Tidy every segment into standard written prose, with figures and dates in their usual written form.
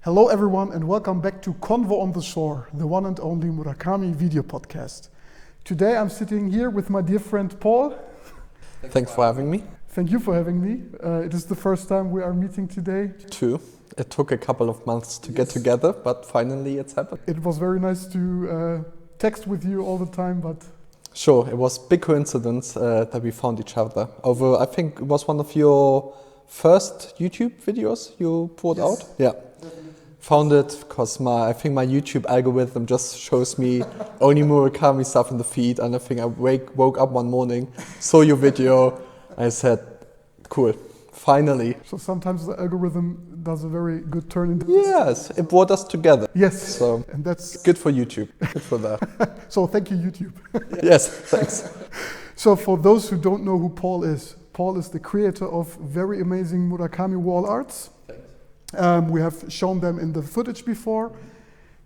Hello everyone and welcome back to Convo on the Shore, the one and only Murakami video podcast. Today I'm sitting here with my dear friend Paul. Thanks for having me. Thank you for having me. It is the first time we are meeting today. True. It took a couple of months to get together, but finally it's happened. It was very nice to text with you all the time, but... Sure, it was a big coincidence that we found each other. Over, I think it was one of your first YouTube videos you put out. Yeah. Found it because I think my YouTube algorithm just shows me only Murakami stuff in the feed, and I think I woke up one morning, saw your video, I said, cool, finally. So sometimes the algorithm does a very good turn into Yes, it brought us together. Yes, so and that's good for YouTube, good for that. So thank you, YouTube. Yes, thanks. So for those who don't know who Paul is the creator of very amazing Murakami wall arts. We have shown them in the footage before.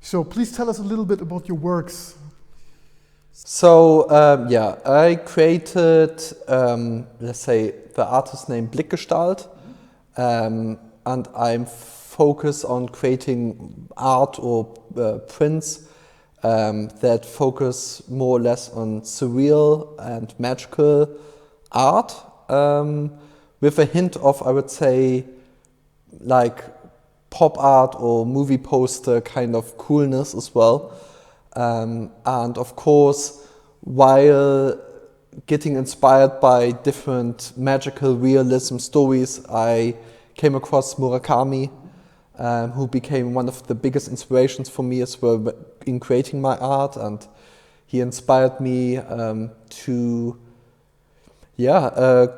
So please tell us a little bit about your works. So I created, let's say, the artist named Blickgestalt, and I'm focused on creating art or prints that focus more or less on surreal and magical art, with a hint of, I would say, like pop art or movie poster kind of coolness as well. And of course, while getting inspired by different magical realism stories, I came across Murakami, who became one of the biggest inspirations for me as well in creating my art. And he inspired me to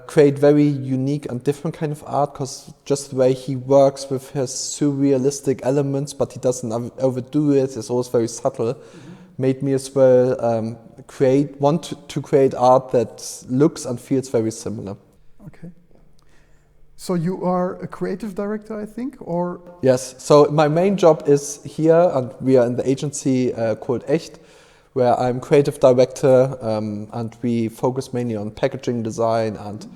create very unique and different kind of art, because just the way he works with his surrealistic elements, but he doesn't overdo it, it's always very subtle, made me as well want to create art that looks and feels very similar. Okay. So you are a creative director, I think, or? Yes, so my main job is here, and we are in the agency called Echt, where I'm creative director, and we focus mainly on packaging design and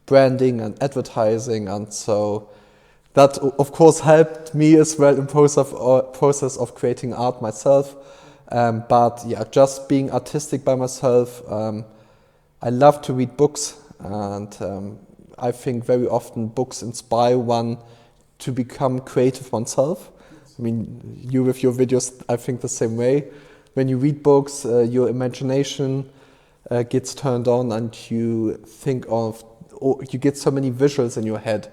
branding and advertising, and so that of course helped me as well in process of creating art myself. But yeah, just being artistic by myself, I love to read books, and I think very often books inspire one to become creative oneself. I mean, you with your videos, I think the same way. When you read books, your imagination gets turned on, and you think of, or you get so many visuals in your head.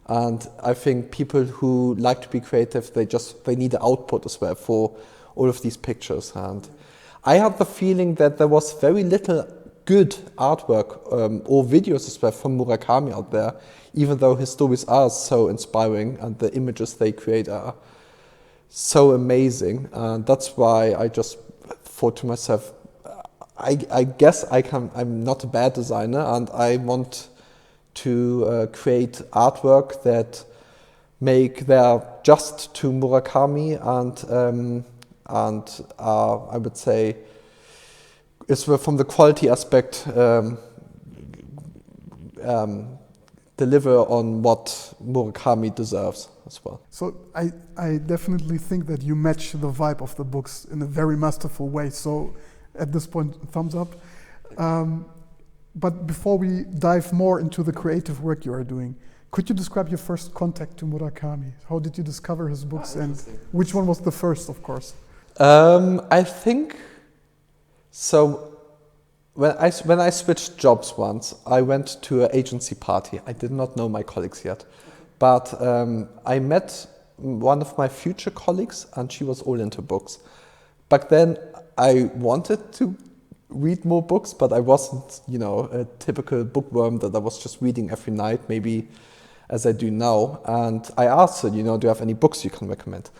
And I think people who like to be creative, they need an output as well for all of these pictures. And I had the feeling that there was very little good artwork or videos as well from Murakami out there, even though his stories are so inspiring and the images they create are so amazing. And that's why I just thought to myself, I guess I'm not a bad designer, and I want to create artwork that make their just to Murakami, and I would say is from the quality aspect deliver on what Murakami deserves as well. So I definitely think that you match the vibe of the books in a very masterful way. So at this point, thumbs up. But before we dive more into the creative work you are doing, could you describe your first contact to Murakami? How did you discover his books, and which one was the first, of course? I think so. When I switched jobs once, I went to an agency party. I did not know my colleagues yet, but I met one of my future colleagues, and she was all into books. Back then, I wanted to read more books, but I wasn't, a typical bookworm that I was just reading every night, maybe as I do now. And I asked her, do you have any books you can recommend?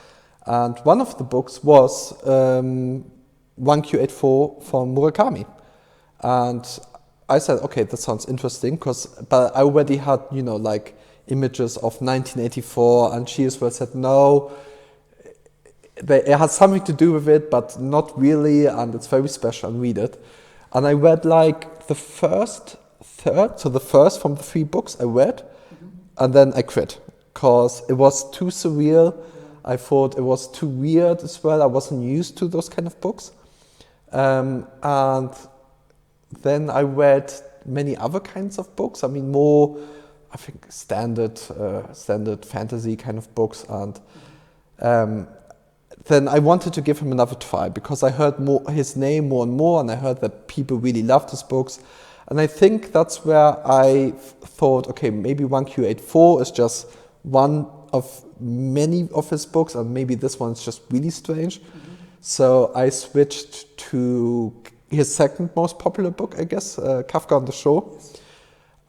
And one of the books was 1Q84 from Murakami. And I said, okay, that sounds interesting, but I already had, like images of 1984, and she as well said, no, it has something to do with it, but not really, and it's very special, and read it. And I read like the first third, so the first from the 3 books I read, and then I quit, because it was too surreal, I thought it was too weird as well. I wasn't used to those kind of books. And then I read many other kinds of books. I mean, more, I think, standard fantasy kind of books. And then I wanted to give him another try because I heard his name more and more, and I heard that people really loved his books. And I think that's where I thought, okay, maybe 1Q84 is just one of many of his books, and maybe this one's just really strange. So I switched to his second most popular book, I guess, Kafka on the Shore.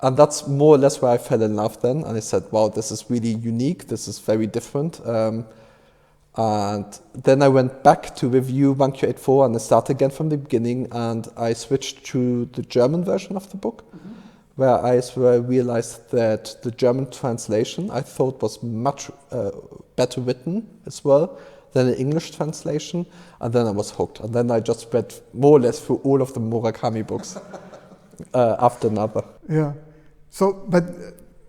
And that's more or less where I fell in love then. And I said, wow, this is really unique. This is very different. And then I went back to review 1Q84 and I started again from the beginning, and I switched to the German version of the book, where I realized that the German translation I thought was much better written as well than the English translation, and then I was hooked. And then I just read more or less through all of the Murakami books after another. Yeah. So, but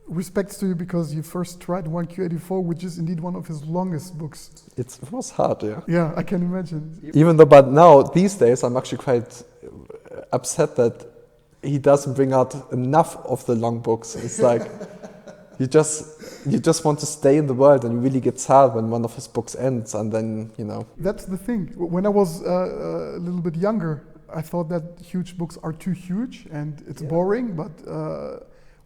respects to you because you first tried 1Q84, which is indeed one of his longest books. It was hard, yeah. Yeah, I can imagine. Even though, but now, these days, I'm actually quite upset that he doesn't bring out enough of the long books. It's like, you just want to stay in the world, and you really get sad when one of his books ends, and then, you know. That's the thing. When I was a little bit younger, I thought that huge books are too huge and it's boring, but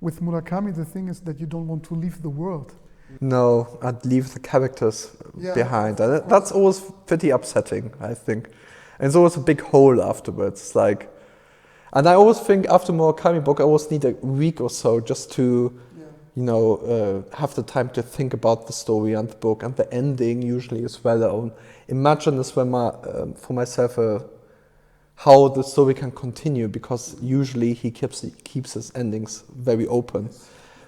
with Murakami, the thing is that you don't want to leave the world. No, and leave the characters behind. And that's always pretty upsetting, I think. And it's always a big hole afterwards. It's like, and I always think after Murakami book, I always need a week or so just to, you know, have the time to think about the story and the book, and the ending usually as well. Imagine as well for myself how the story can continue, because usually he keeps his endings very open.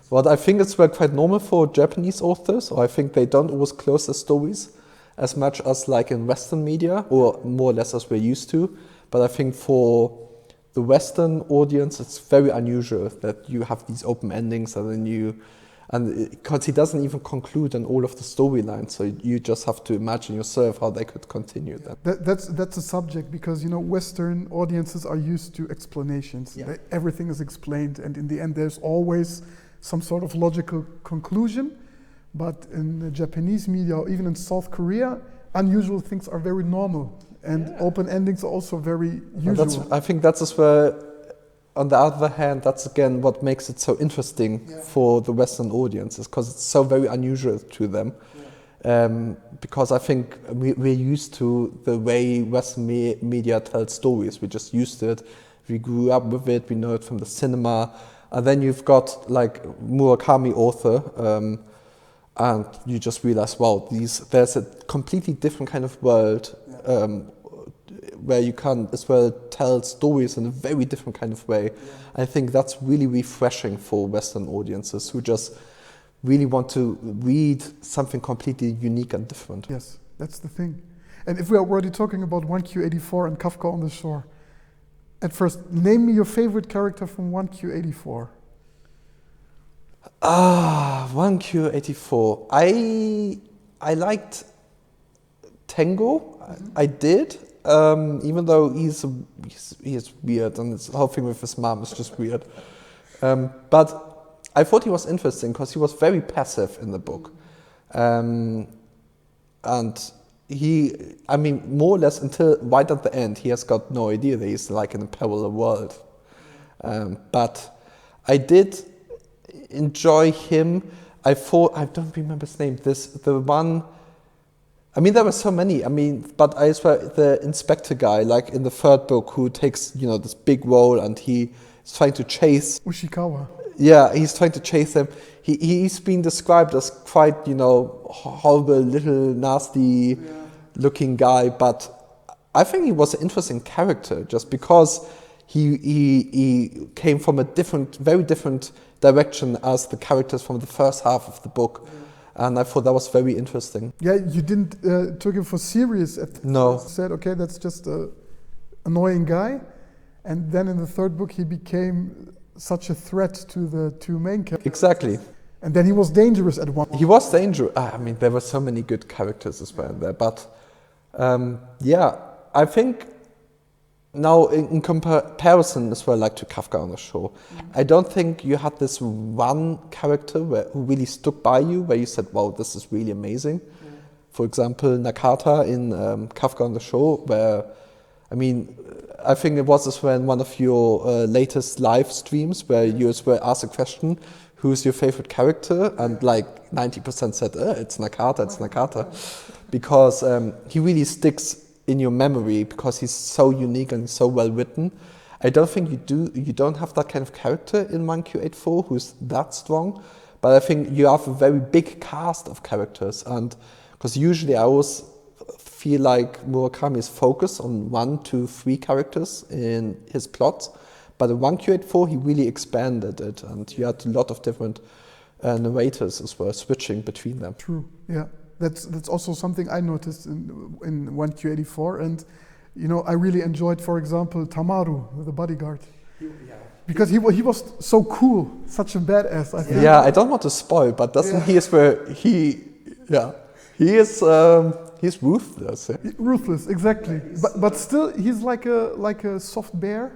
But I think it's quite normal for Japanese authors, or I think they don't always close their stories as much as like in Western media, or more or less as we're used to. But I think for the Western audience, it's very unusual that you have these open endings, and because he doesn't even conclude on all of the storylines, so you just have to imagine yourself how they could continue that. That's a subject, because, you know, Western audiences are used to explanations. Yeah. Everything is explained, and in the end there's always some sort of logical conclusion. But in the Japanese media, or even in South Korea, unusual things are very normal, and open endings are also very usual. I think that's as well. On the other hand, that's again what makes it so interesting for the Western audiences, because it's so very unusual to them. Because I think we're used to the way Western media tells stories. We're just used to it. We grew up with it. We know it from the cinema. And then you've got like Murakami author, and you just realize, wow, there's a completely different kind of world. Where you can as well tell stories in a very different kind of way. I think that's really refreshing for Western audiences who just really want to read something completely unique and different. Yes, that's the thing. And if we are already talking about 1Q84 and Kafka on the Shore, at first, name me your favorite character from 1Q84. 1Q84. I liked Tango. I did. Even though he's weird, and the whole thing with his mom is just weird. But I thought he was interesting because he was very passive in the book. And more or less until right at the end, he has got no idea that he's like in a parallel world. But I did enjoy him. I don't remember his name. The one. There were so many. But I swear the inspector guy, like in the third book, who takes, this big role, and he is trying to chase Ushikawa. Yeah, he's trying to chase them. He's been described as quite, horrible, little, nasty looking guy. But I think he was an interesting character just because he came from a very different direction as the characters from the first half of the book. And I thought that was very interesting. Yeah, you didn't took him for serious at first. No. You said, okay, that's just an annoying guy. And then in the third book, he became such a threat to the two main characters. Exactly. And then he was dangerous at one point. He was dangerous. I mean, there were so many good characters as well in there. But yeah, I think now in comparison as well, like to Kafka on the Shore, I don't think you had this one character who really stuck by you, where you said, wow, this is really amazing. For example, Nakata in Kafka on the Shore, where, I mean, I think it was as well in one of your latest live streams where you as well asked a question, who's your favorite character? And like 90% said, it's Nakata, because he really sticks in your memory because he's so unique and so well written. I don't think you don't have that kind of character in 1Q84 who's that strong, but I think you have a very big cast of characters, and because usually I always feel like Murakami is focused on 1, 2, 3 characters in his plots, but in 1Q84 he really expanded it, and you had a lot of different narrators as well, switching between them. True, yeah. That's also something I noticed in 1Q84, and you know, I really enjoyed, for example, Tamaru, the bodyguard, because he was so cool, such a badass. I think. Yeah, I don't want to spoil, but he is where he is he's ruthless. Yeah? Ruthless, exactly. But still, he's like a soft bear.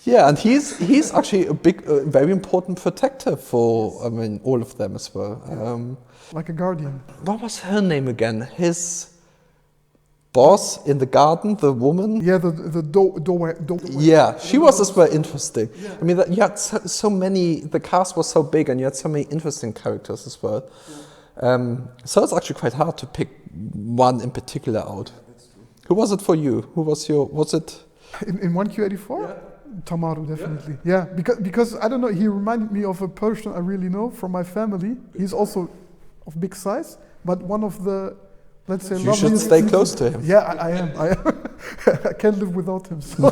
Yeah, and he's actually a big, very important protector for all of them as well. Like a guardian. What was her name again? His boss in the garden, the woman? Yeah, the doorway. Yeah, she was as well interesting. Yeah. I mean, you had so many, the cast was so big and you had so many interesting characters as well. Yeah. So it's actually quite hard to pick one in particular out. Who was it for you? Was it? In 1Q84? Yeah. Tamaru, definitely. Yeah, because I don't know, he reminded me of a person I really know from my family. He's also of big size, but one of the, let's say, you should stay close to him. Yeah, I am. I can't live without him. So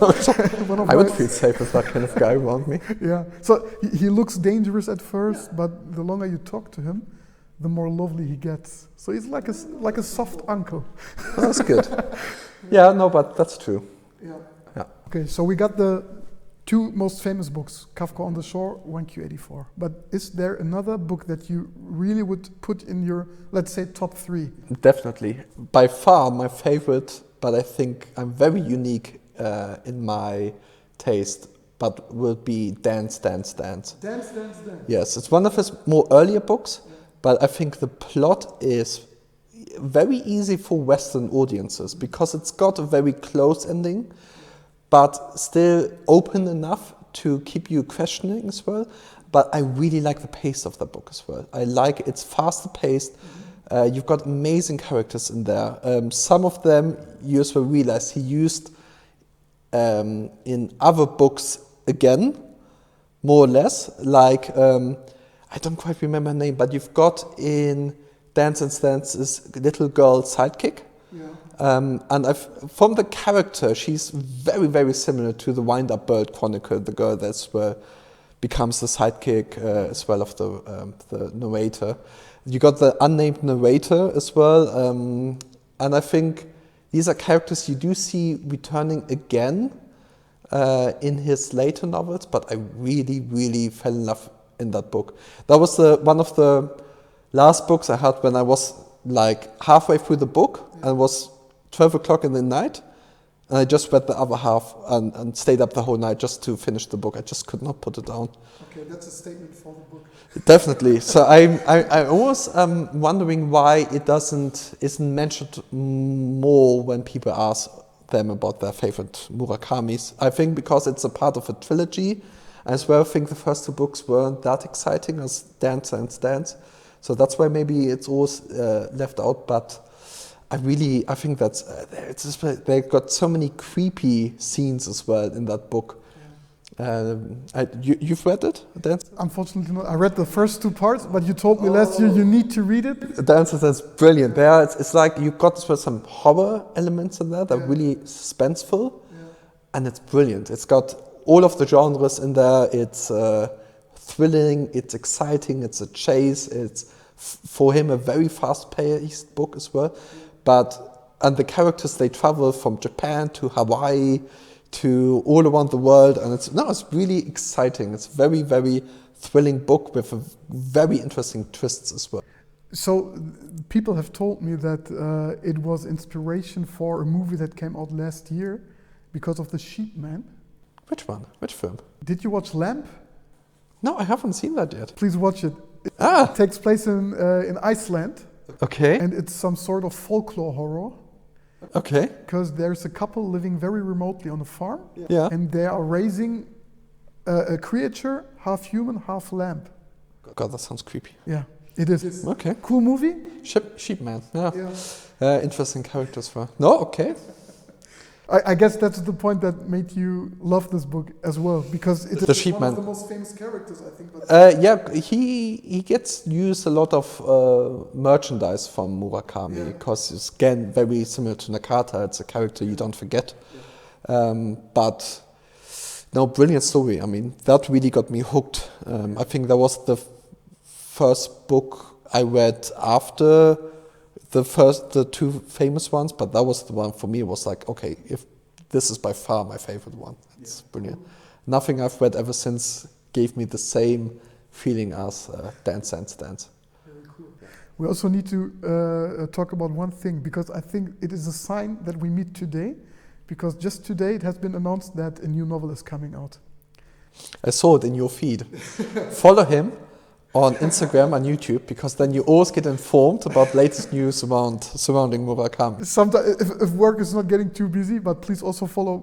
I would feel safe with that kind of guy around me. Yeah, so he looks dangerous at first, but the longer you talk to him, the more lovely he gets. So he's like a soft uncle. That's good. Yeah, no, but that's true. Yeah. Okay, so we got the 2 most famous books, Kafka on the Shore, 1Q84. But is there another book that you really would put in your, let's say, top 3? Definitely. By far my favorite, but I think I'm very unique in my taste, but will be Dance, Dance, Dance. Dance, Dance, Dance. Yes, it's one of his more earlier books, but I think the plot is very easy for Western audiences because it's got a very close ending, but still open enough to keep you questioning as well. But I really like the pace of the book as well. I like it's faster paced. You've got amazing characters in there. Some of them you as well realize he used in other books again, more or less. Like, I don't quite remember her name, but you've got in Dance and Dance this little girl sidekick. Yeah. And from the character, she's very, very similar to the Wind-Up Bird Chronicle, the girl that's becomes the sidekick as well of the narrator. You got the unnamed narrator as well, and I think these are characters you do see returning again in his later novels, but I really, really fell in love in that book. That was one of the last books I had when I was like halfway through the book and was 12 o'clock in the night, and I just read the other half and stayed up the whole night just to finish the book. I just could not put it down. Okay, that's a statement for the book. Definitely. So I always wondering why it isn't mentioned more when people ask them about their favorite Murakamis. I think because it's a part of a trilogy, as well. I think the first 2 books weren't that exciting as Dance and Dance, so that's why maybe it's always left out. But I think that's they've got so many creepy scenes as well in that book. You've read it, Dance? Unfortunately not. I read the first 2 parts, but you told me last year you need to read it. Dance and Dance, brilliant. There, it's like you've got some horror elements in there that are really suspenseful, and it's brilliant. It's got all of the genres in there. It's thrilling, it's exciting, it's a chase. It's for him a very fast-paced book as well. And the characters, they travel from Japan to Hawaii to all around the world, and it's really exciting. It's a very, very thrilling book with a very interesting twists as well. So people have told me that it was inspiration for a movie that came out last year because of the Sheep Man. Which one? Which film? Did you watch Lamp? No, I haven't seen that yet. Please watch it. It takes place in Iceland. Okay. And it's some sort of folklore horror. Okay. Because there's a couple living very remotely on a farm. Yeah. And they are raising a creature, half human, half lamb. God, that sounds creepy. Yeah, it is. Okay. Cool movie. Sheep Man. Yeah. Interesting characters for. No, okay. I guess that's the point that made you love this book as well, because it is one of the most famous characters, I think. Yeah, he gets used a lot of merchandise from Murakami, because it's again very similar to Nakata. It's a character you don't forget. But no, brilliant story. I mean, that really got me hooked. I think that was the first book I read after the two famous ones, but that was the one for me. It was like, okay, if this is by far my favorite one, it's brilliant. Nothing I've read ever since gave me the same feeling as Dance. Very cool. We also need to talk about one thing, because I think it is a sign that we meet today, because just today it has been announced that a new novel is coming out. I saw it in your feed. Follow him on Instagram and YouTube, because then you always get informed about latest news surrounding Murakami. Sometimes, if work is not getting too busy, but please also follow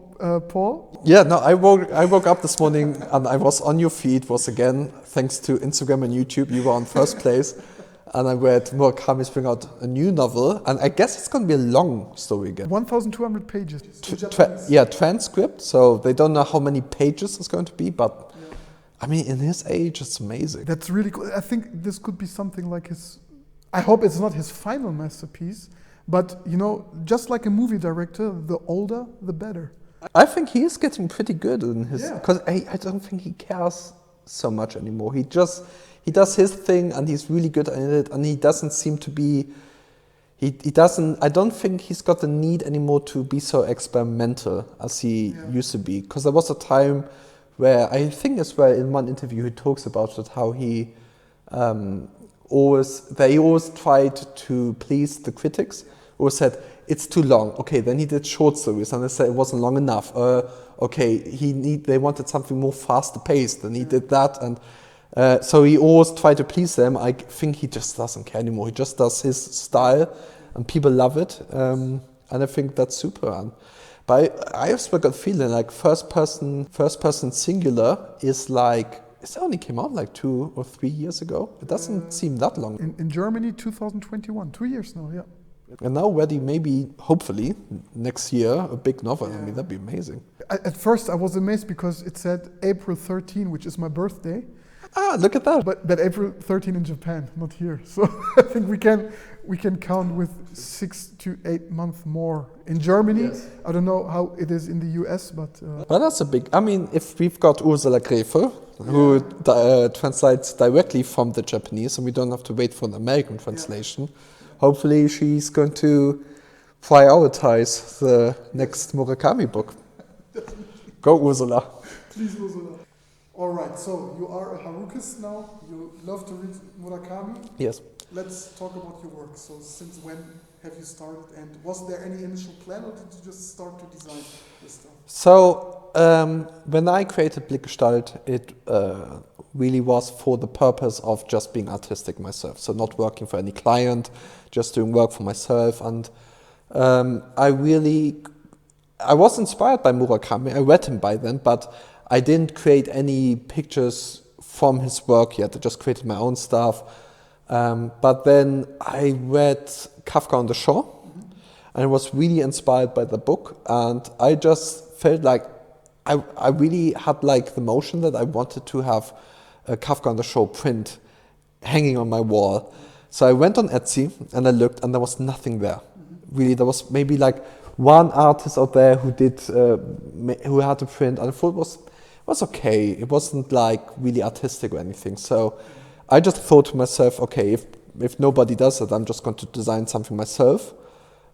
Paul. Yeah, no, I woke up this morning and I was on your feed. Was again thanks to Instagram and YouTube. You were on first place, and I read Murakami's bring out a new novel, and I guess it's going to be a long story again. 1,200 pages. Transcript. So they don't know how many pages it's going to be, but. I mean, in his age, it's amazing. That's really cool. I think this could be something like his... I hope it's not his final masterpiece, but, you know, just like a movie director, the older, the better. I think he is getting pretty good in his... Because I don't think he cares so much anymore. He does his thing, and he's really good at it, and he doesn't seem to be... He doesn't... I don't think he's got the need anymore to be so experimental as he used to be. Because there was a time... where I think as well in one interview he talks about it, how he always tried to please the critics, or said it's too long. Okay, then he did short stories and they said it wasn't long enough. Okay, they wanted something more faster paced, and he did that, and so he always tried to please them. I think he just doesn't care anymore. He just does his style, and people love it, and I think that's super. But I have got a feeling like first person singular is like, it only came out like 2 or 3 years ago. It doesn't seem that long. In Germany, 2021, 2 years now, yeah. And now already maybe, hopefully, next year, a big novel. I mean, that'd be amazing. At first I was amazed because it said April 13, which is my birthday. Ah, look at that. But April 13 in Japan, not here. So I think we can count with 6 to 8 months more. In Germany, I don't know how it is in the US, but... Well, that's a big... I mean, if we've got Ursula Gräfe, who translates directly from the Japanese, and we don't have to wait for an American translation, hopefully she's going to prioritize the next Murakami book. Go, Ursula. Please, Ursula. All right, so you are a Harukist now. You love to read Murakami. Yes. Let's talk about your work. So since when have you started, and was there any initial plan, or did you just start to design this stuff? So when I created Blickgestalt, it really was for the purpose of just being artistic myself. So not working for any client, just doing work for myself. And I was inspired by Murakami. I read him by then, but I didn't create any pictures from his work yet. I just created my own stuff. But then I read Kafka on the Shore, and I was really inspired by the book. And I just felt like I really had like the motion that I wanted to have a Kafka on the Shore print hanging on my wall. So I went on Etsy and I looked, and there was nothing there. Really, there was maybe like one artist out there who had a print, and I thought it was okay. It wasn't like really artistic or anything. So I just thought to myself, okay, if nobody does it, I'm just going to design something myself,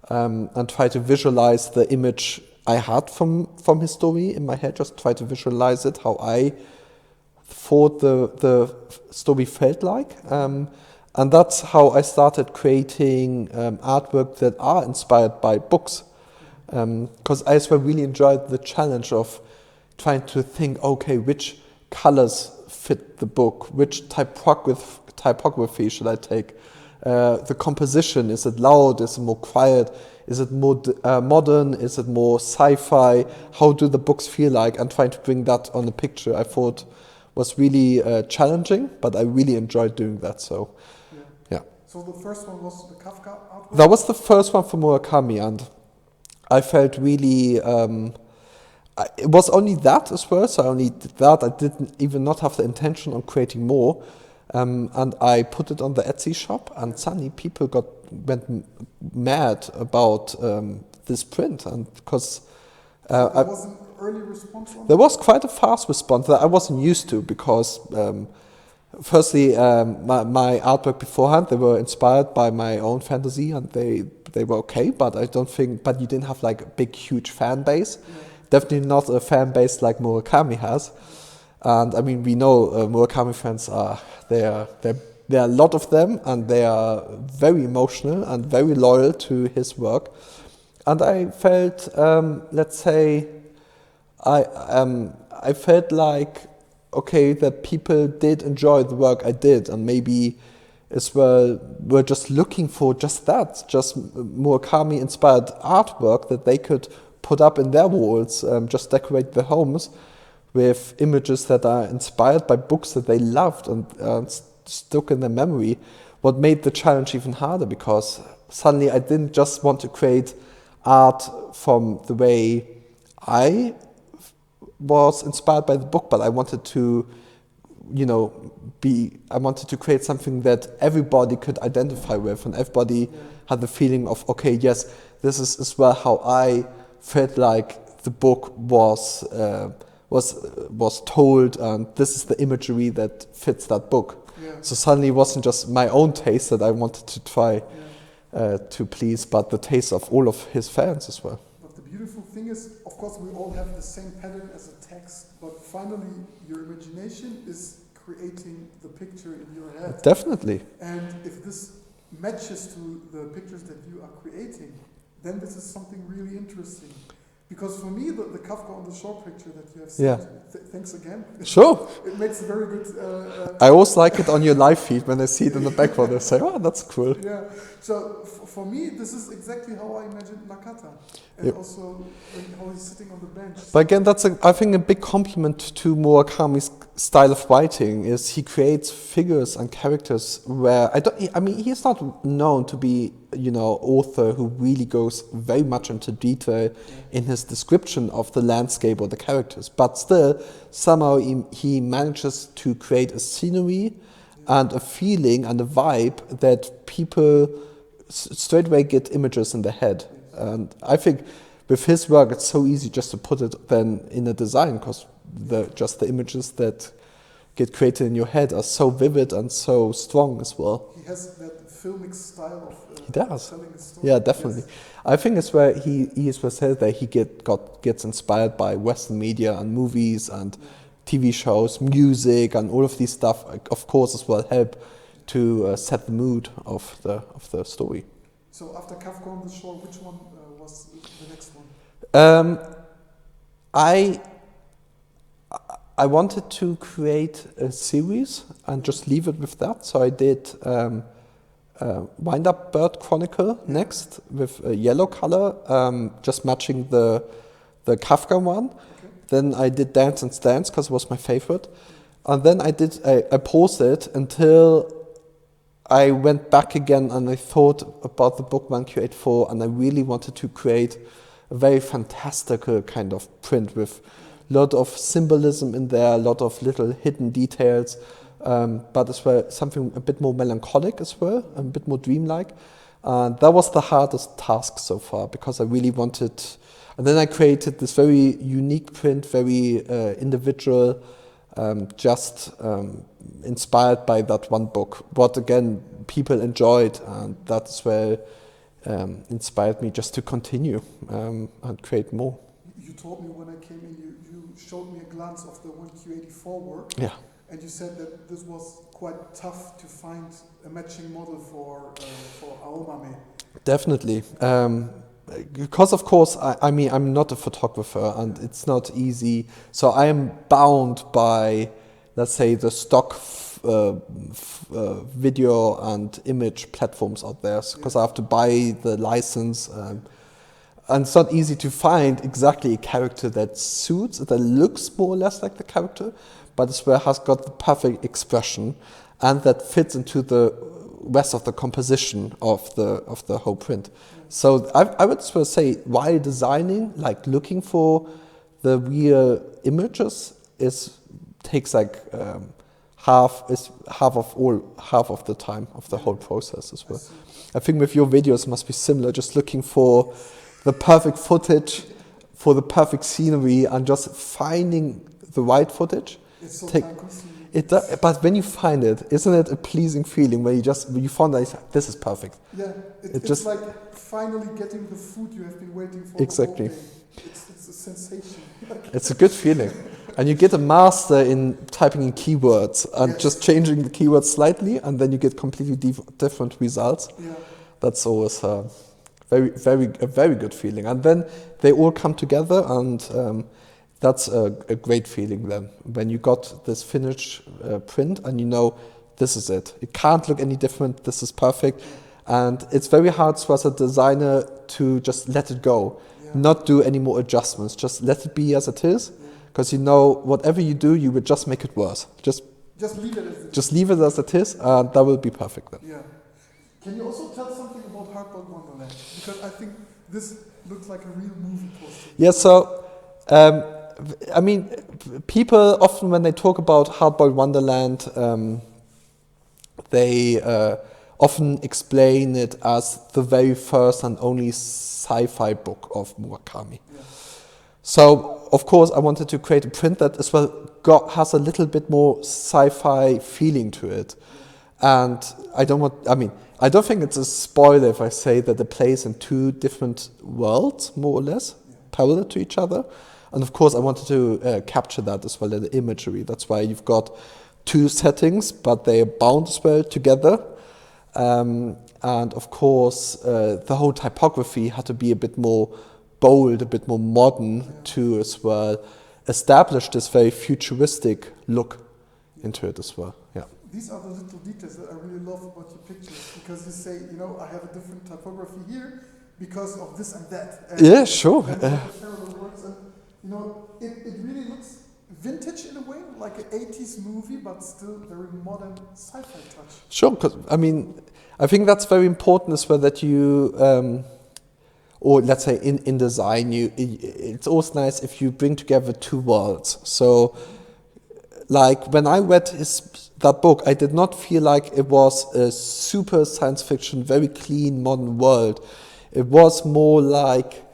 and try to visualize the image I had from his story in my head, just try to visualize it, how I thought the story felt like. And that's how I started creating artwork that are inspired by books. Because I as well really enjoyed the challenge of trying to think, okay, which colors fit the book, which typography should I take? The composition, is it loud, is it more quiet, is it more modern, is it more sci-fi? How do the books feel like? And trying to bring that on a picture, I thought was really challenging, but I really enjoyed doing that. So, yeah. So the first one was the Kafka artwork? That was the first one for Murakami, and I felt really, it was only that as well, so I only did that. I didn't even not have the intention on creating more. And I put it on the Etsy shop, and suddenly people went mad about this print, and because there was an early response on there was quite a fast response that I wasn't used to, because firstly my artwork beforehand, they were inspired by my own fantasy, and they were okay, but you didn't have like a big huge fan base. Yeah. Definitely not a fan base like Murakami has. And I mean, we know Murakami fans there are a lot of them, and they are very emotional and very loyal to his work. And I felt, let's say, I felt like, okay, that people did enjoy the work I did, and maybe as well were just looking for just that, just Murakami inspired artwork that they could put up in their walls, just decorate their homes with images that are inspired by books that they loved and stuck in their memory. What made the challenge even harder, because suddenly I didn't just want to create art from the way I was inspired by the book, but I wanted to, I wanted to create something that everybody could identify with, and everybody had the feeling of, okay, yes, this is as well how I felt like the book was told, and this is the imagery that fits that book. Yeah. So suddenly it wasn't just my own taste that I wanted to try to please, but the taste of all of his fans as well. But the beautiful thing is, of course, we all have the same pattern as a text, but finally your imagination is creating the picture in your head. Definitely. And if this matches to the pictures that you are creating, then this is something really interesting. Because for me, the Kafka on the Shore picture that you have seen, thanks again. Sure. It makes a very good... I always like it on your live feed when I see it in the background. I say, oh, that's cool. Yeah. So for me, this is exactly how I imagined Nakata. And also how he's sitting on the bench. But again, that's, I think, a big compliment to Murakami's style of writing is he creates figures and characters where, he's not known to be, author who really goes very much into detail in his description of the landscape or the characters, but still somehow he manages to create a scenery and a feeling and a vibe that people straight away get images in their head. And I think with his work it's so easy just to put it then in a design, because the images that get created in your head are so vivid and so strong as well. He has that filmic style of he does. telling a story. Yeah, definitely. Yes. I think it's where he said that he gets inspired by Western media and movies and TV shows, music, and all of these stuff. Of course, as well help to set the mood of the story. So after Kafka on the Shore, which one was the next one? I wanted to create a series and just leave it with that. So I did Wind Up Bird Chronicle next with a yellow color, just matching the Kafka one. Okay. Then I did Dance and Stance because it was my favorite. And then I paused it until I went back again and I thought about the book 1Q84, and I really wanted to create a very fantastical kind of print with a lot of symbolism in there, a lot of little hidden details, but as well something a bit more melancholic as well, a bit more dreamlike. That was the hardest task so far, because I really wanted, and then I created this very unique print, very individual, just inspired by that one book. What again people enjoyed, and that's where inspired me just to continue and create more. you told me when I came in, you showed me a glance of the 1Q84 work. Yeah. And you said that this was quite tough to find a matching model for Aomame. Definitely. Because of course, I mean, I'm not a photographer and it's not easy. So I am bound by, let's say, the stock video and image platforms out there, because I have to buy the license. And it's not easy to find exactly a character that suits, that looks more or less like the character, but as well has got the perfect expression and that fits into the rest of the composition of the whole print. So I would sort of say, while designing, like looking for the real images takes like half of the time of the whole process as well. I think with your videos it must be similar, just looking for the perfect footage, for the perfect scenery, and just finding the right footage. It's so time-consuming. But when you find it, isn't it a pleasing feeling when you find that this is perfect? Yeah, it's just like finally getting the food you have been waiting for. Exactly. The whole day. It's a sensation. It's a good feeling. And you get a master in typing in keywords and just changing the keywords slightly, and then you get completely different results. Yeah. That's always a very good feeling. And then they all come together, and that's a great feeling then. When you got this finished print and you know this is it. It can't look any different. This is perfect. And it's very hard for us as a designer to just let it go, not do any more adjustments. Just let it be as it is. Because you know, whatever you do, you would just make it worse. Just leave it as it is. Just leave it as it is, and that will be perfect then. Yeah. Can you also tell something about Hardboiled Wonderland? Because I think this looks like a real movie poster. Yeah, so, I mean, people often, when they talk about Hardboiled Wonderland, they often explain it as the very first and only sci-fi book of Murakami. Yeah. So, of course, I wanted to create a print that as well has a little bit more sci-fi feeling to it. And I don't think it's a spoiler if I say that it plays in two different worlds, more or less, parallel to each other. And of course, I wanted to capture that as well in the imagery. That's why you've got two settings, but they are bound as well together. And of course, the whole typography had to be a bit more bold, a bit more modern to as well establish this very futuristic look into it as well. Yeah. These are the little details that I really love about your pictures, because you say, I have a different typography here because of this and that. And yeah, sure. And words, and it really looks vintage in a way, like an 80s movie, but still very modern sci-fi touch. Sure, because I think that's very important as well, that you, or let's say in design, it's always nice if you bring together two worlds. So, like when I read that book, I did not feel like it was a super science fiction, very clean modern world. It was more like,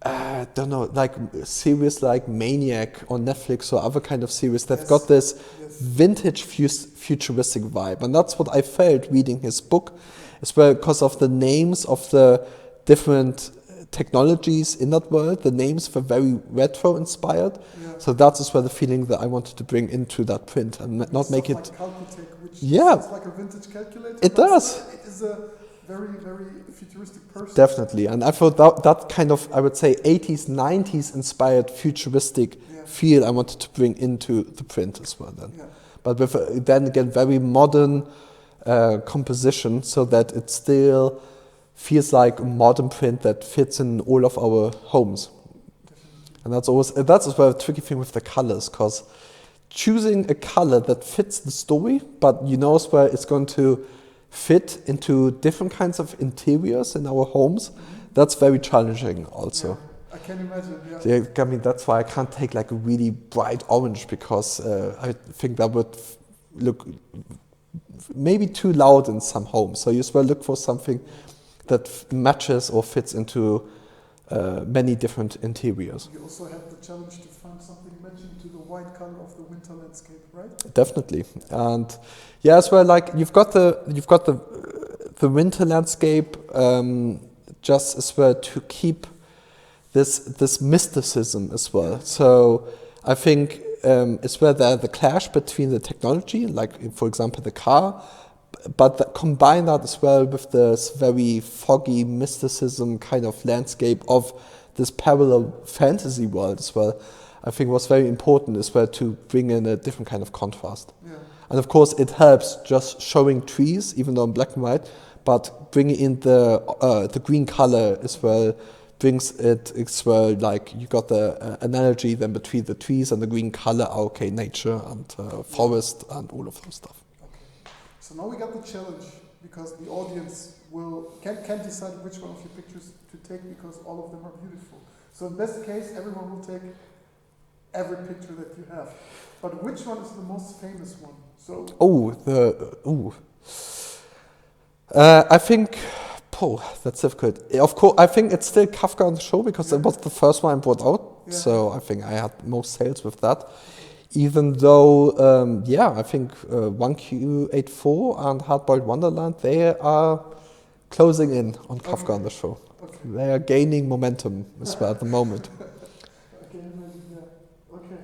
I don't know, like a series like Maniac on Netflix or other kind of series that got this vintage futuristic vibe. And that's what I felt reading his book, as well, because of the names of the different technologies in that world. The names were very retro inspired. Yeah. So that's as well the feeling that I wanted to bring into that print and not make it. Like Calcutech, which sounds like a vintage calculator. It does. It is a very, very futuristic person. Definitely. And I thought that kind of, I would say, 80s, 90s inspired futuristic feel I wanted to bring into the print as well then. Yeah. But with then again, very modern composition, so that it still feels like a modern print that fits in all of our homes. And that's as well a tricky thing with the colors, because choosing a color that fits the story, but as well it's going to fit into different kinds of interiors in our homes, that's very challenging also. Yeah, I can imagine, I mean, that's why I can't take like a really bright orange, because I think that would look maybe too loud in some homes. So you as well look for something that matches or fits into many different interiors. You also have the challenge to find something matching to the white color of the winter landscape, right? Definitely, and as well, like you've got the winter landscape, just as well to keep this mysticism as well. So I think it's where the clash between the technology, like for example the car, but combine that as well with this very foggy mysticism kind of landscape of this parallel fantasy world as well. I think was very important as well to bring in a different kind of contrast. Yeah. And of course it helps just showing trees, even though in black and white, but bringing in the green color as well brings it as well, like you got the analogy then between the trees and the green color, okay, nature and forest and all of those stuff. Okay. So now we got the challenge, because the audience can decide which one of your pictures to take, because all of them are beautiful. So in best case, everyone will take every picture that you have. But which one is the most famous one? So I think, that's difficult. Of course, I think it's still Kafka on the show, because it was the first one I brought out. Yeah. So I think I had most sales with that. Even though, I think 1Q84 and Hardboiled Wonderland, they are closing in on Kafka on the show. Okay. They are gaining momentum as well at the moment. I can imagine that. Okay.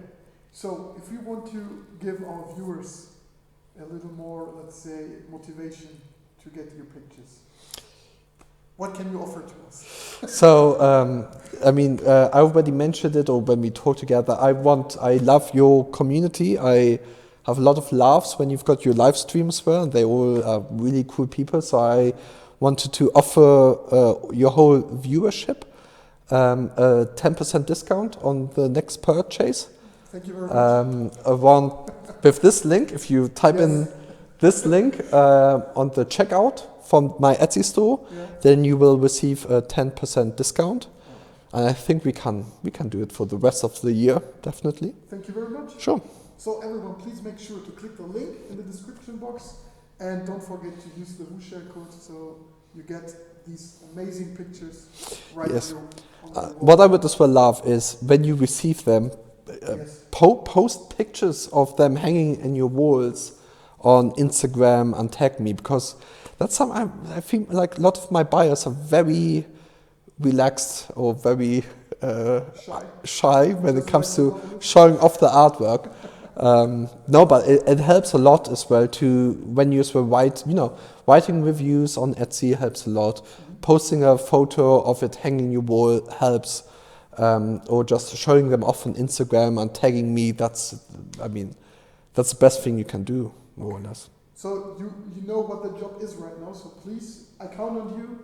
So if we want to give our viewers a little more, let's say, motivation to get your pictures, what can you offer to us? So, I already mentioned it, or when we talk together, I love your community. I have a lot of laughs when you've got your live stream as well, and they all are really cool people. So I wanted to offer your whole viewership a 10% discount on the next purchase. Thank you very much. With this link, if you type in this link on the checkout from my Etsy store, then you will receive a 10% discount. And I think we can do it for the rest of the year, definitely. Thank you very much. Sure. So everyone, please make sure to click the link in the description box, and don't forget to use the WooShare code so you get these amazing pictures right here on the wall. What I would as well love is when you receive them, post pictures of them hanging in your walls on Instagram and tag me, because that's something I feel like a lot of my buyers are very relaxed or very shy when it comes to showing off the artwork. But it helps a lot as well to, when you writing reviews on Etsy helps a lot. Posting a photo of it hanging your wall helps, or just showing them off on Instagram and tagging me. That's the best thing you can do, more or less. So you know what the job is right now. So please, I count on you,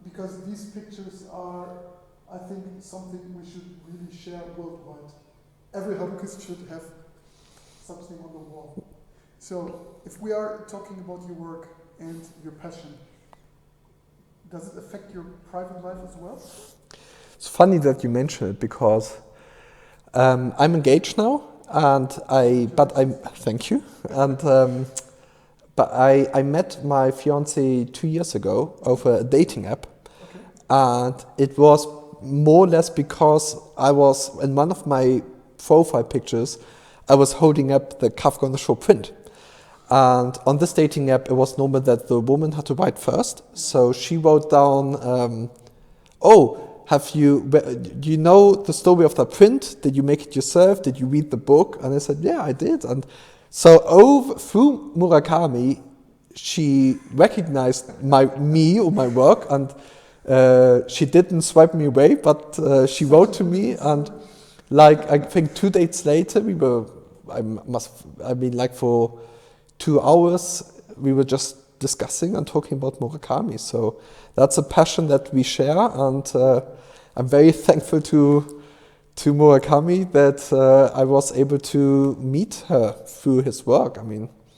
because these pictures are, I think, something we should really share worldwide. Every Harukist should have something on the wall. So if we are talking about your work and your passion, does it affect your private life as well? It's funny that you mention it, because I'm engaged now, and thank you. And but I met my fiance 2 years ago over a dating app, and it was more or less because I was in one of my profile pictures, I was holding up the Kafka on the Shore print. And on this dating app, it was normal that the woman had to write first. So she wrote down, do you know the story of that print? Did you make it yourself? Did you read the book? And I said, yeah, I did. And so through Murakami, she recognized my work, and she didn't swipe me away, but she wrote to me, and I think 2 days later, for 2 hours, we were just discussing and talking about Murakami. So that's a passion that we share, and I'm very thankful to Murakami that I was able to meet her through his work.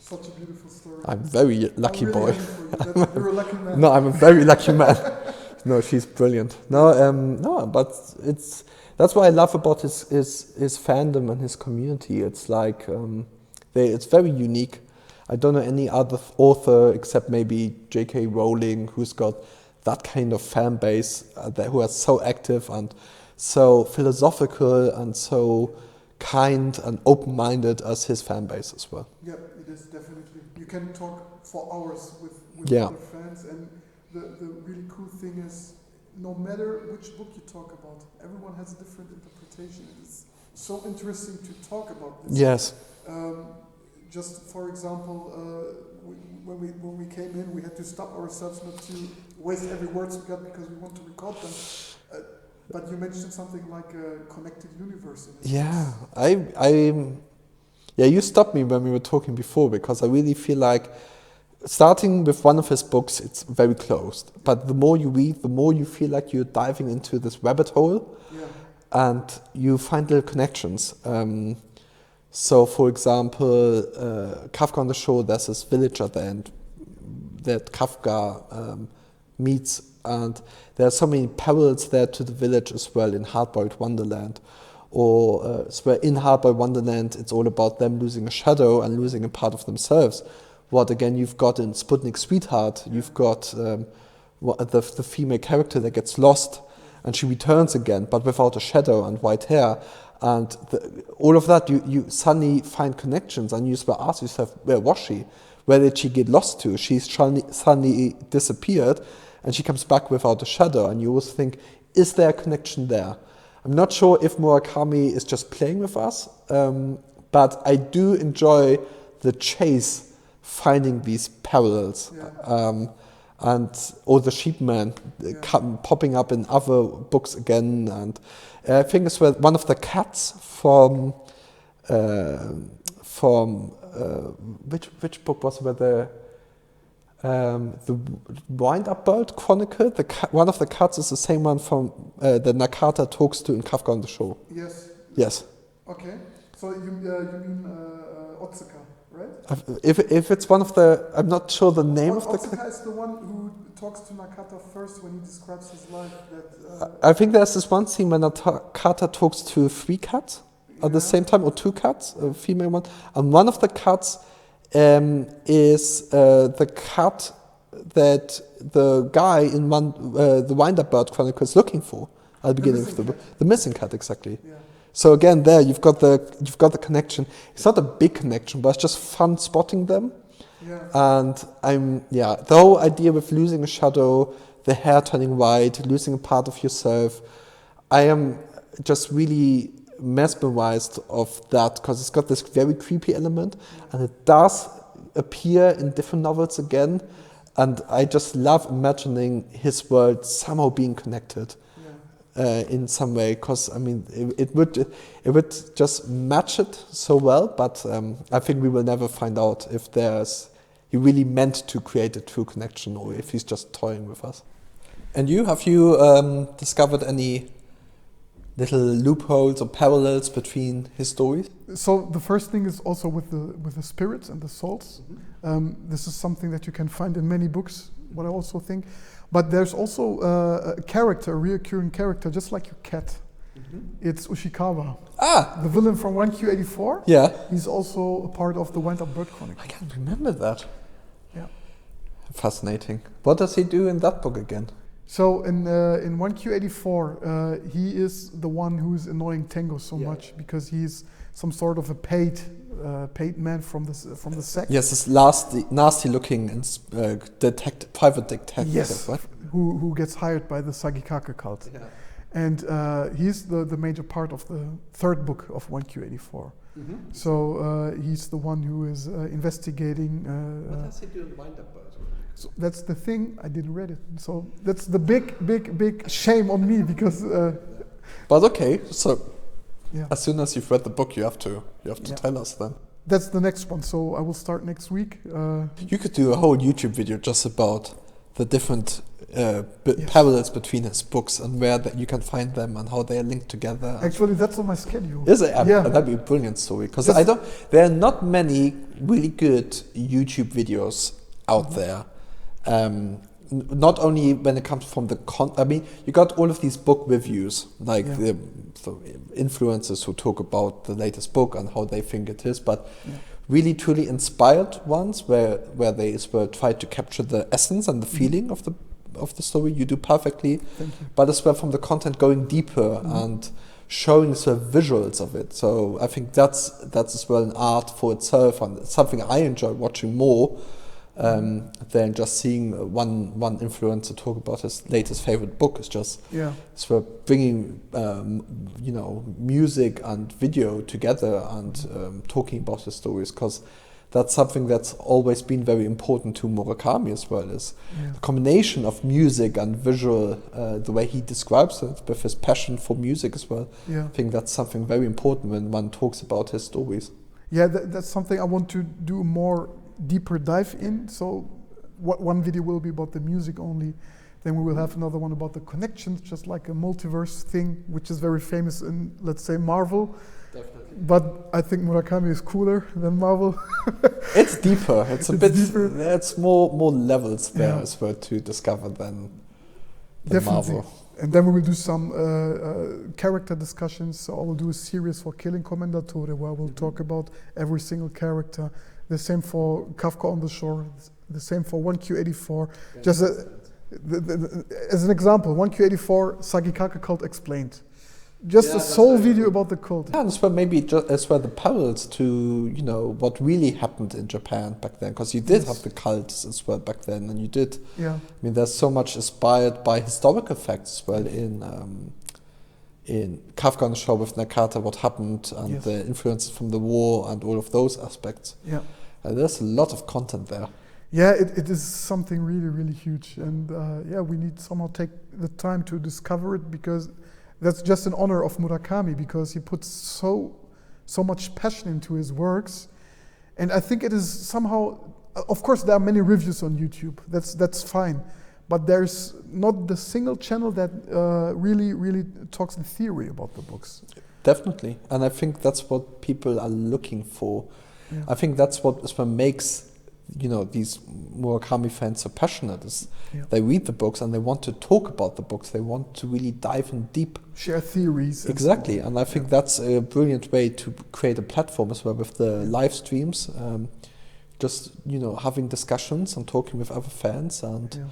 Such a beautiful story. I'm a very lucky boy. You're a lucky man. No, I'm a very lucky man. No, she's brilliant. But that's what I love about his fandom and his community. It's it's very unique. I don't know any other author except maybe J.K. Rowling who's got that kind of fan base, who are so active and so philosophical and so kind and open-minded as his fan base as well. Yeah, it is definitely. You can talk for hours with other fans, and the really cool thing is no matter which book you talk about, everyone has a different interpretation. It's so interesting to talk about this. Yes. Just for example, when we came in, we had to stop ourselves not to waste every word we got because we want to record them. But you mentioned something like a connected universe. Yeah, you stopped me when we were talking before, because I really feel like starting with one of his books, it's very closed. But the more you read, the more you feel like you're diving into this rabbit hole, and you find little connections. So, for example, Kafka on the Shore, there's this village at the end that Kafka meets, and there are so many parallels there to the village as well in Hardboiled Wonderland. Or so in Hardboiled Wonderland, it's all about them losing a shadow and losing a part of themselves. What again you've got in Sputnik Sweetheart, you've got the female character that gets lost, and she returns again, but without a shadow and white hair. And all of that, you suddenly find connections, and you just ask yourself, where was she? Where did she get lost to? She's suddenly disappeared, and she comes back without a shadow, and you always think, is there a connection there? I'm not sure if Murakami is just playing with us, but I do enjoy the chase, finding these parallels. Or the sheepman popping up in other books again, and I think it's one of the cats from which book was it, where the Wind-Up Bird Chronicle. One of the cats is the same one from that Nakata talks to in Kafka on the Shore. Yes. Okay, so you mean Otsuka, right? If it's one of the, I'm not sure the name of the. Otsuka is the one who talks to Nakata first when he describes his life. I think there's this one scene when Nakata talks to 3 cats at the same time, or 2 cats, a female one, and one of the cats is the cat that the guy in the Wind-Up Bird Chronicle is looking for at the beginning of the book. The missing cat, exactly. Yeah. So again, there you've got the connection. It's not a big connection, but it's just fun spotting them. Yeah. And the whole idea with losing a shadow, the hair turning white, losing a part of yourself, I am just really mesmerized of that, because it's got this very creepy element, and it does appear in different novels again, and I just love imagining his world somehow being connected in some way, because I mean it would just match it so well, but I think we will never find out if he really meant to create a true connection, or if he's just toying with us. And have you discovered any little loopholes or parallels between his stories? So the first thing is also with the spirits and the souls. This is something that you can find in many books, what I also think. But there's also a character, a reoccurring character, just like your cat. It's Ushikawa. The villain from 1Q84. Yeah. He's also a part of the Wind-Up Bird Chronicle. I can't remember that. Yeah. Fascinating. What does he do in that book again? So in 1Q84, he is the one who is annoying Tango so much, because he's some sort of a paid man from the sect. Yes, this nasty looking private detective. Yes, right? who gets hired by the Sagikake cult. Yeah. And he's the major part of the 3rd book of 1Q84. So he's the one who is investigating. What does he do in Wind-Up Bird? So that's the thing, I didn't read it. So that's the big shame on me, because. But okay, so as soon as you've read the book, you have to tell us then. That's the next one. So I will start next week. You could do a whole YouTube video just about the different parallels between his books, and where you can find them and how they are linked together. Actually, that's on my schedule. Is it? Yeah. That'd be a brilliant story, because there are not many really good YouTube videos out there. Not only when it comes from you got all of these book reviews, like the influencers who talk about the latest book and how they think it is, but really truly inspired ones where they as well try to capture the essence and the feeling of the story. You do perfectly. Thank you. But as well from the content going deeper and showing the visuals of it. So I think that's as well an art for itself, and it's something I enjoy watching more. than just seeing one influencer talk about his latest favorite book. It's just it's for bringing music and video together and talking about his stories, because that's something that's always been very important to Murakami as well, is the combination of music and visual, the way he describes it, with his passion for music as well. I think that's something very important when one talks about his stories. Yeah, that's something I want to do more deeper dive in. So one video will be about the music only, then we will have another one about the connections, just like a multiverse thing, which is very famous in, let's say, Marvel. Definitely. But I think Murakami is cooler than Marvel. It's deeper. It's a bit deeper. It's more levels there as well to discover than Marvel. And then we will do some character discussions. So I will do a series for Killing Commendatore, where I will talk about every single character. The same for Kafka on the Shore. The same for 1Q84. Just as an example, 1Q84, Sagikaka Cult Explained. Just a sole video about the cult. Yeah, and as well, maybe as well the parallels to what really happened in Japan back then, because you did have the cults as well back then, and you did. Yeah. I mean, there's so much inspired by historical facts as well in Kafka on the Shore with Nakata, what happened, and the influences from the war and all of those aspects. Yeah. There's a lot of content there. Yeah, it is something really, really huge, and we need somehow take the time to discover it, because that's just an honor of Murakami, because he puts so much passion into his works. And I think it is somehow, of course there are many reviews on YouTube, that's fine, but there's not the single channel that really talks in theory about the books. Definitely, and I think that's what people are looking for. Yeah. I think that's what makes these Murakami fans so passionate, is they read the books and they want to talk about the books. They want to really dive in deep. Share theories. Exactly, and I think that's a brilliant way to create a platform as well with the live streams. Just, having discussions and talking with other fans and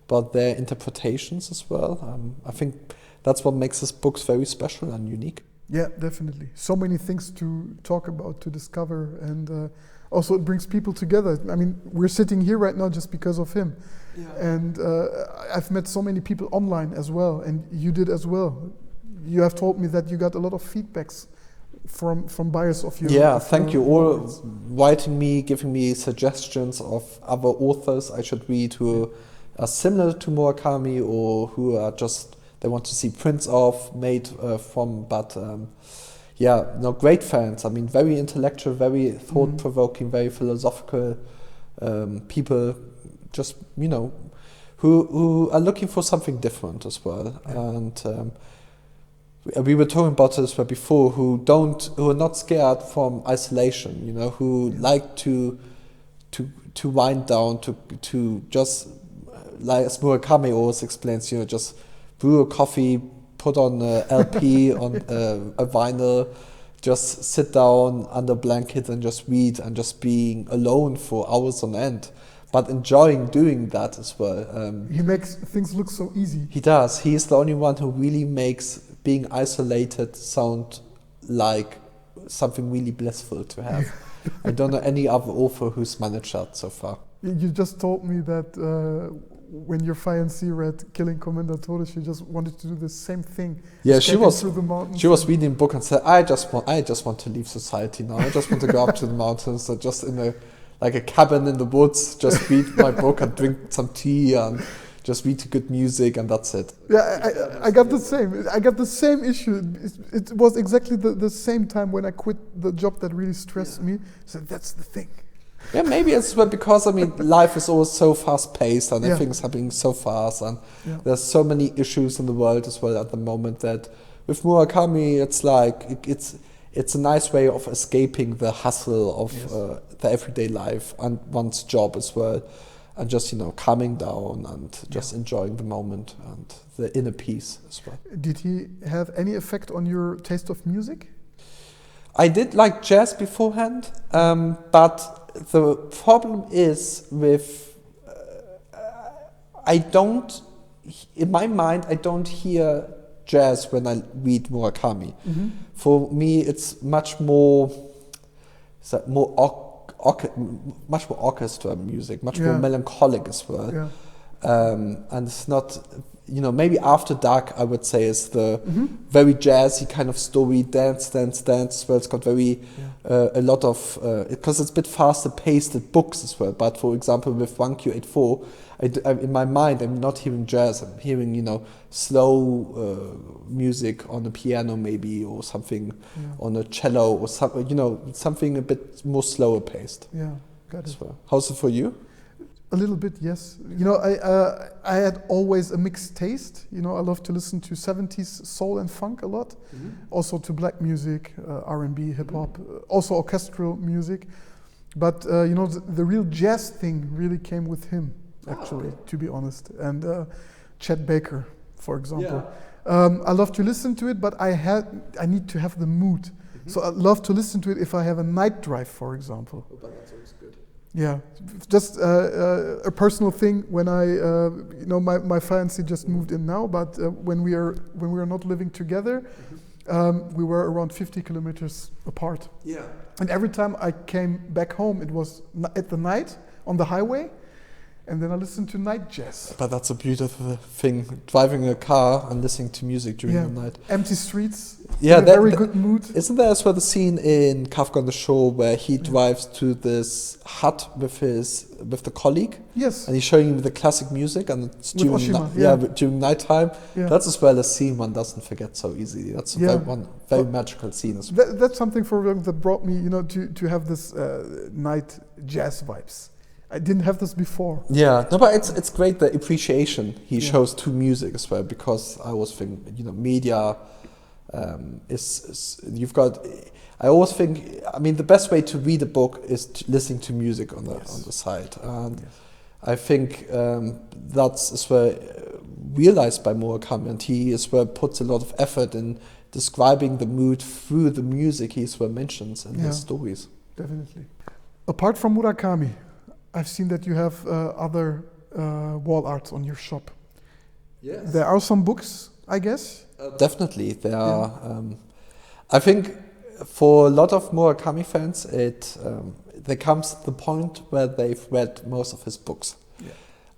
about their interpretations as well. I think that's what makes his books very special and unique. Yeah, definitely. So many things to talk about, to discover, and also it brings people together. I mean, we're sitting here right now just because of him. Yeah. And I've met so many people online as well, and you did as well. You have told me that you got a lot of feedbacks from buyers of your... Yeah, thank you. All writing me, giving me suggestions of other authors I should read who are similar to Murakami, or who are just, they want to see prints of, made from, but... great fans. I mean, very intellectual, very thought-provoking, very philosophical people, just, who are looking for something different as well. Yeah. And we were talking about this before, who are not scared from isolation, who like to wind down, to just, like as Murakami always explains, just brew a coffee, put on a LP on a vinyl, just sit down under a blanket and just read, and just being alone for hours on end, but enjoying doing that as well. He makes things look so easy. He does. He is the only one who really makes being isolated sound like something really blissful to have. I don't know any other author who's managed that so far. You just told me that when your fiancée read Killing Commendatore, she just wanted to do the same thing. Yeah, she was reading a book and said, I just want to leave society now. I just want to go up to the mountains, so just in a cabin in the woods, just read my book and drink some tea and just read good music, and that's it. Yeah, I got the same. I got the same issue. It was exactly the same time when I quit the job that really stressed me. So that's the thing. Yeah, maybe it's because, life is always so fast-paced and everything's happening so fast, and there's so many issues in the world as well at the moment, that with Murakami, it's like, it's a nice way of escaping the hustle of the everyday life and one's job as well, and just, calming down and just enjoying the moment and the inner peace as well. Did he have any effect on your taste of music? I did like jazz beforehand, but the problem is with, in my mind, I don't hear jazz when I read Murakami. Mm-hmm. For me, it's much more much more orchestra music, much more melancholic as well. Yeah. And it's not, maybe After Dark, I would say, is the very jazzy kind of story, dance as well. It's got very, a lot of, because it's a bit faster paced at books as well. But for example, with 1Q84, in my mind, I'm not hearing jazz. I'm hearing, slow music on the piano maybe, or something on a cello, or something a bit more slower paced. Yeah, got it. As well. How's it for you? A little bit, yes. I had always a mixed taste. I love to listen to 70s soul and funk a lot, also to black music, R&B, hip hop, also orchestral music. But the real jazz thing really came with him, actually, to be honest. And Chet Baker, for example. Yeah. I love to listen to it, but I need to have the mood. So I love to listen to it if I have a night drive, for example. Oh, but that's always good. Yeah, just a personal thing. When my fiancée just moved in now, but when we are not living together, we were around 50 kilometers apart. Yeah. And every time I came back home, it was at the night on the highway, and then I listened to night jazz. But that's a beautiful thing, driving a car and listening to music during the night. Empty streets. Yeah, very good mood. Isn't there as well the scene in Kafka on the Shore where he drives to this hut with the colleague? Yes. And he's showing him the classic music, and it's during nighttime. Yeah. That's as well a scene one doesn't forget so easily. That's a very magical scene as well. That's something that brought me, to have this night jazz vibes. I didn't have this before. Yeah, no, but it's great the appreciation he shows to music as well, because I always think media you've got. I always think, the best way to read a book is listening to music on the side, and I think that's as well realized by Murakami, and he as well puts a lot of effort in describing the mood through the music he as well mentions in his stories. Definitely. Apart from Murakami, I've seen that you have other wall arts on your shop. Yes. There are some books, I guess? Definitely. There are. I think for a lot of Murakami fans, there comes the point where they've read most of his books. Yeah.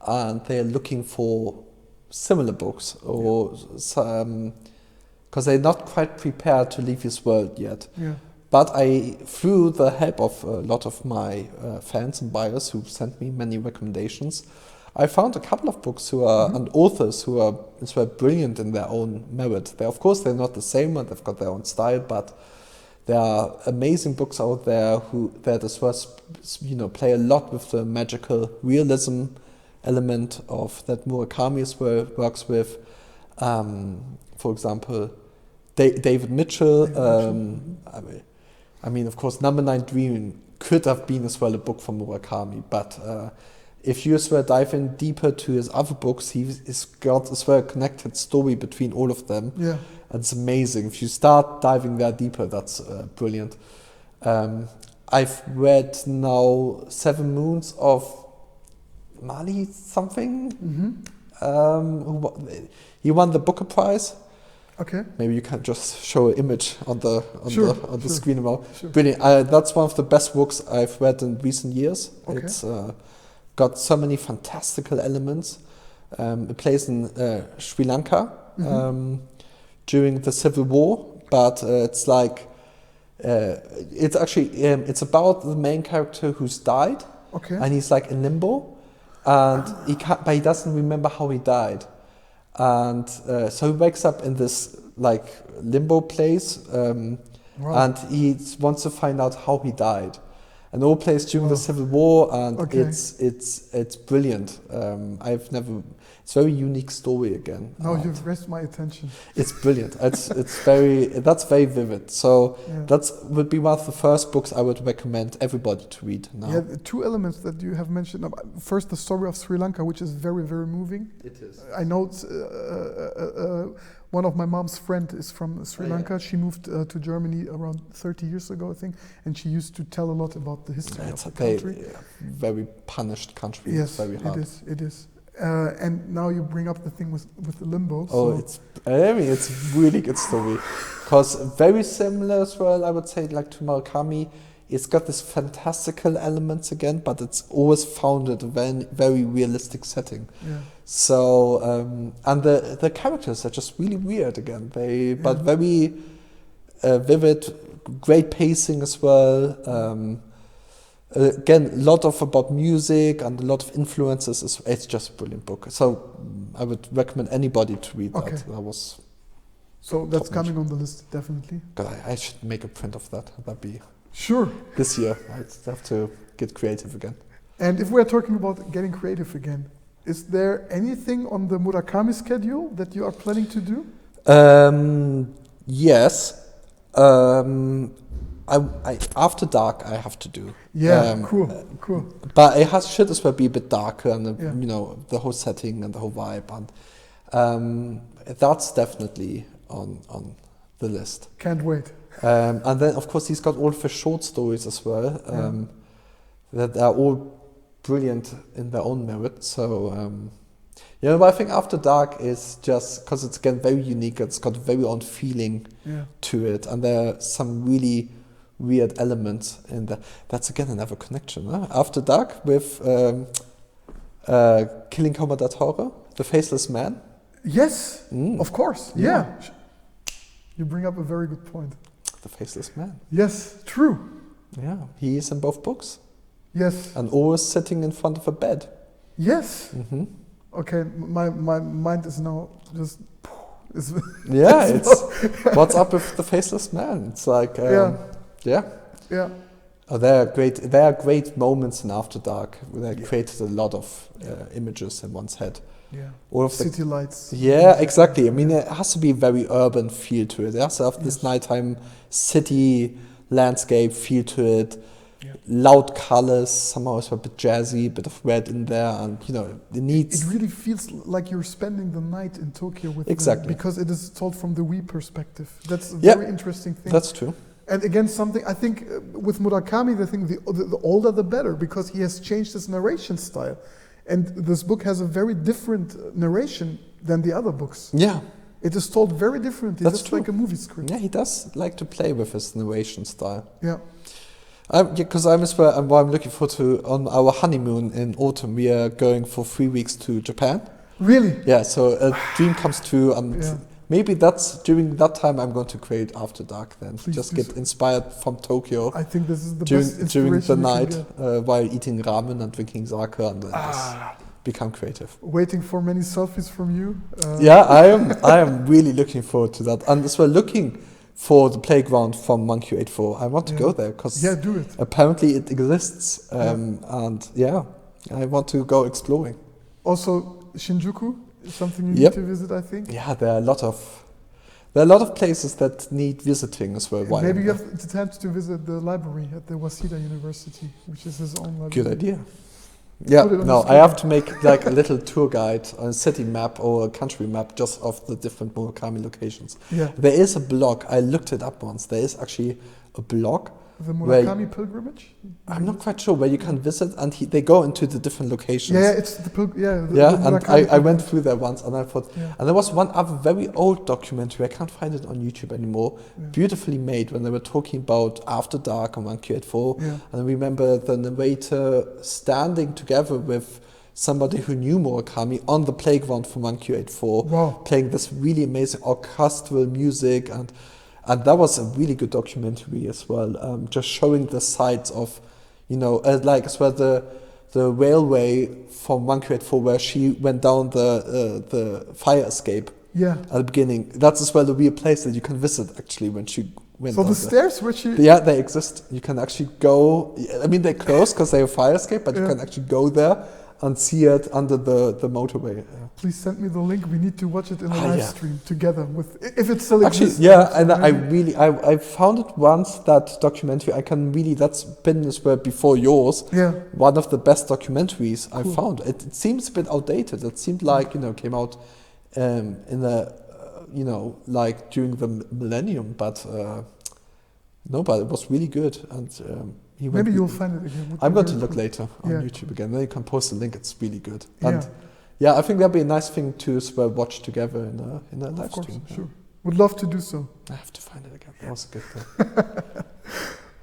And they're looking for similar books, or because they're not quite prepared to leave his world yet. Yeah. But through the help of a lot of my fans and buyers who sent me many recommendations, I found a couple of books and authors who are as well brilliant in their own merit. Of course, they're not the same, and they've got their own style, but there are amazing books out there that as well, play a lot with the magical realism element of that Murakami as well works with. For example, David Mitchell. Of course, Number 9 Dreaming could have been as well a book from Murakami, but if you as well dive in deeper to his other books, he's got as well a connected story between all of them. Yeah. And it's amazing. If you start diving there deeper, that's brilliant. I've read now 7 Moons of Mali something. He won the Booker Prize. Okay. Maybe you can just show an image on the screen now. Sure. Brilliant. That's one of the best books I've read in recent years. Okay. It's got so many fantastical elements. It plays in Sri Lanka during the Civil War, but it's like it's actually it's about the main character who's died, and he's like in limbo, and he doesn't remember how he died. And so he wakes up in this like limbo place, and he wants to find out how he died. And all plays during the Civil War, and it's brilliant. It's a very unique story again. Now you've raised my attention. It's brilliant. That's very vivid. So that would be one of the first books I would recommend everybody to read now. Yeah, the 2 elements that you have mentioned. First, the story of Sri Lanka, which is very, very moving. It is. I know one of my mom's friend is from Sri Lanka. She moved to Germany around 30 years ago, I think, and she used to tell a lot about the history of the country. Very punished country. Yes, very hard. It is. And now you bring up the thing with the limbo. Oh, it's a really good story. Because very similar as well, I would say, like to Murakami, it's got this fantastical elements again, but it's always founded in a very realistic setting. Yeah. So and the characters are just really weird again. But very vivid, great pacing as well. Again, a lot about music and a lot of influences. It's just a brilliant book. So I would recommend anybody to read that. That was. So that's coming on the list, definitely. God, I should make a print of that. That'd be sure. This year, I'd have to get creative again. And if we're talking about getting creative again, is there anything on the Murakami schedule that you are planning to do? Yes. I after dark I have to do. Yeah, cool. But it should as well be a bit darker and the whole setting and the whole vibe, and that's definitely on the list. Can't wait. And then of course he's got all of his short stories as well, that are all brilliant in their own merit. So but I think After Dark is just because it's again very unique. It's got a very own feeling to it, and there are some really weird elements in there. That's again another connection. Huh? After Dark with Killing Commendatore, The Faceless Man. Yes, of course. Yeah. You bring up a very good point. The Faceless Man. Yes, true. Yeah, he is in both books. Yes. And always sitting in front of a bed. Yes. Mm-hmm. Okay, my mind is now just. It's what's up with The Faceless Man? It's like yeah. Oh, there are great moments in After Dark where they created a lot of images in one's head. Yeah. All of city lights. Yeah, exactly. I mean, it has to be a very urban feel to it. It has to have this nighttime city landscape feel to it. Yeah. Loud colors, somehow it's a bit jazzy, a bit of red in there, and it needs. It really feels like you're spending the night in Tokyo with them, because it is told from the we perspective. That's a very interesting thing. That's true. And again, something I think with Murakami, I think the older the better, because he has changed his narration style, and this book has a very different narration than the other books. Yeah. It is told very differently. That's just like a movie script. Yeah, he does like to play with his narration style. Yeah. Because I'm looking forward to on our honeymoon in autumn. We are going for 3 weeks to Japan. Really? Yeah. So a dream comes true, and maybe that's during that time I'm going to create After Dark. Then just get inspired from Tokyo. I think this is the best inspiration during the night while eating ramen and drinking sake, and then just become creative. Waiting for many selfies from you. I am really looking forward to that, and as well looking for the playground from 1Q84. I want to go there because do it. Apparently it exists, and I want to go exploring. Also, Shinjuku is something you need to visit, I think. Yeah, there are a lot of places that need visiting as well. Maybe you have the time to visit the library at the Waseda University, which is his own library. Good idea. Yeah, no, I have to make like a little tour guide, a city map or a country map just of the different Murakami locations. Yeah. There is a blog, I looked it up once, there is actually a blog. The Murakami pilgrimage? I'm not quite sure where you can visit, and they go into the different locations. Yeah, it's the and I went through there once, and I thought, and there was one other very old documentary, I can't find it on YouTube anymore, beautifully made, when they were talking about After Dark on 1Q84, and I remember the narrator standing together with somebody who knew Murakami on the playground from 1Q84, playing this really amazing orchestral music, and that was a really good documentary as well, just showing the sides of, like as well the railway from 1Q84 where she went down the fire escape at the beginning. That's as well the real place that you can visit actually when she went down. So the stairs where she... Yeah, they exist. You can actually go, I mean they're closed because they're a fire escape, but you can actually go there and see it under the motorway. Yeah. Please send me the link. We need to watch it in a live stream together with, if it still exists. And I found it once, that documentary. That's been as well before yours. Yeah. One of the best documentaries I found. It seems a bit outdated. It seemed like, came out in a, like during the millennium, but but it was really good. And maybe you'll find it again. I'm going to look later on YouTube again. Then you can post the link. It's really good. And I think that'd be a nice thing to watch together in a live stream. Sure. Would love to do so. I have to find it again. That was a good thing.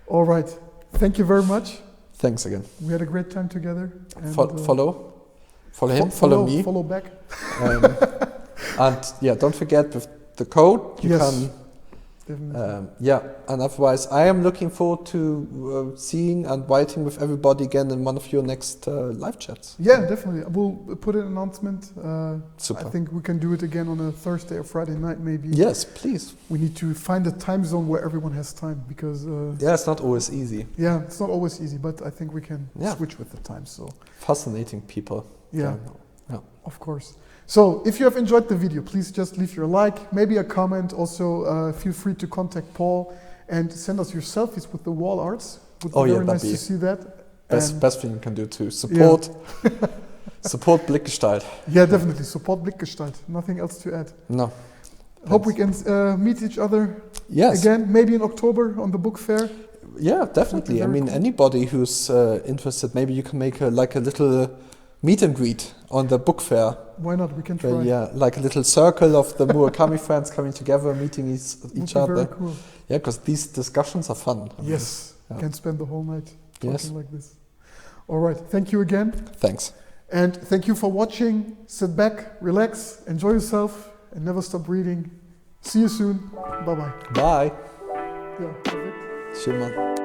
All right. thank you very much. Thanks again. We had a great time together. And, Follow him, follow me. Follow back. And yeah, don't forget with the code you can. Definitely. And otherwise, I am looking forward to seeing and writing with everybody again in one of your next live chats. Yeah, definitely. We'll put an announcement. Super. I think we can do it again on a Thursday or Friday night, maybe. Yes, please. We need to find a time zone where everyone has time, because it's not always easy. Yeah, it's not always easy, but I think we can switch with the time. So fascinating people. Yeah, of course. So if you have enjoyed the video, please just leave your like, maybe a comment. Also, feel free to contact Paul and send us your selfies with the wall arts. Would be very nice to see that. Best thing you can do to support support Blickgestalt. Yeah, definitely support Blickgestalt. Nothing else to add. No. Hope we can meet each other Yes. again, maybe in October on the book fair. Yeah, definitely. I mean, cool. Anybody who's interested, maybe you can make a little meet and greet on the book fair. Why not? We can try. Yeah, like a little circle of the Murakami fans coming together, meeting each other. Very cool. Yeah, because these discussions are fun. Yes, can spend the whole night talking like this. All right, thank you again. Thanks. And thank you for watching. Sit back, relax, enjoy yourself, and never stop reading. See you soon. Bye-bye. Bye. Yeah, perfect. Schön, Mann.